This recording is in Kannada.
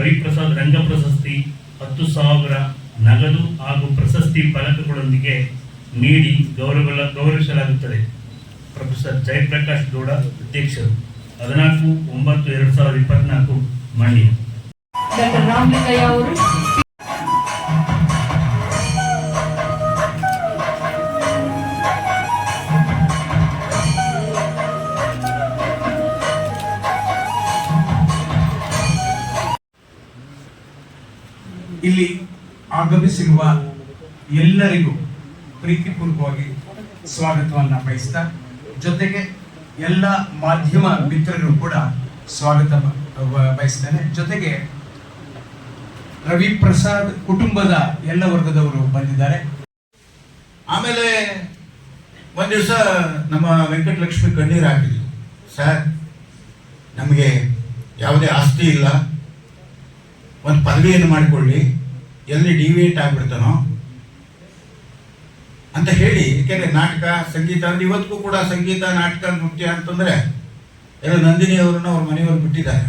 ರವಿಪ್ರಸಾದ್ ರಂಗ ಪ್ರಶಸ್ತಿ 10,000 ನಗದು ಹಾಗೂ ಪ್ರಶಸ್ತಿ ಫಲಕಗಳೊಂದಿಗೆ ನೀಡಿ ಗೌರವಿಸಲಾಗುತ್ತದೆ. ಪ್ರೊಫೆಸರ್ ಜಯಪ್ರಕಾಶ್ ಗೌಡ ಅಧ್ಯಕ್ಷರು. 14/9/2024 ಮಂಡ್ಯ. ಡಾಕ್ಟರ್ ರಾಮಲಿಂಗಯ್ಯ ಅವರು ಇಲ್ಲಿ ಆಗಮಿಸಿರುವ ಎಲ್ಲರಿಗೂ ಪ್ರೀತಿಪೂರ್ವಕವಾಗಿ ಸ್ವಾಗತವನ್ನು ಬಯಸ್ತಾ, ಜೊತೆಗೆ ಎಲ್ಲ ಮಾಧ್ಯಮ ಮಿತ್ರರು ಕೂಡ ಸ್ವಾಗತ ಬಯಸ್ತೇನೆ. ಜೊತೆಗೆ ರವಿಪ್ರಸಾದ್ ಕುಟುಂಬದ ಎಲ್ಲ ವರ್ಗದವರು ಬಂದಿದ್ದಾರೆ. ಆಮೇಲೆ ಒಂದು ದಿವಸ ನಮ್ಮ ವೆಂಕಟಲಕ್ಷ್ಮಿ ಕಣ್ಣೀರು ಹಾಕಿದ್ಲು, ಸರ್ ನಮಗೆ ಯಾವುದೇ ಆಸ್ತಿ ಇಲ್ಲ, ಒಂದು ಪದವಿಯನ್ನು ಮಾಡಿಕೊಳ್ಳಿ, ಎಲ್ಲಿ ಡಿವಿಯೇಟ್ ಆಗಿಬಿಡ್ತಾನೋ ಅಂತ ಹೇಳಿ. ಏಕೆಂದರೆ ನಾಟಕ ಸಂಗೀತ ಅಂದ್ರೆ ಇವತ್ತಿಗೂ ಕೂಡ ಸಂಗೀತ ನಾಟಕ ನೃತ್ಯ ಅಂತಂದರೆ ಎಲ್ಲ ನಂದಿನಿ ಅವರನ್ನು ಅವ್ರ ಮನೆಯವರು ಬಿಟ್ಟಿದ್ದಾರೆ.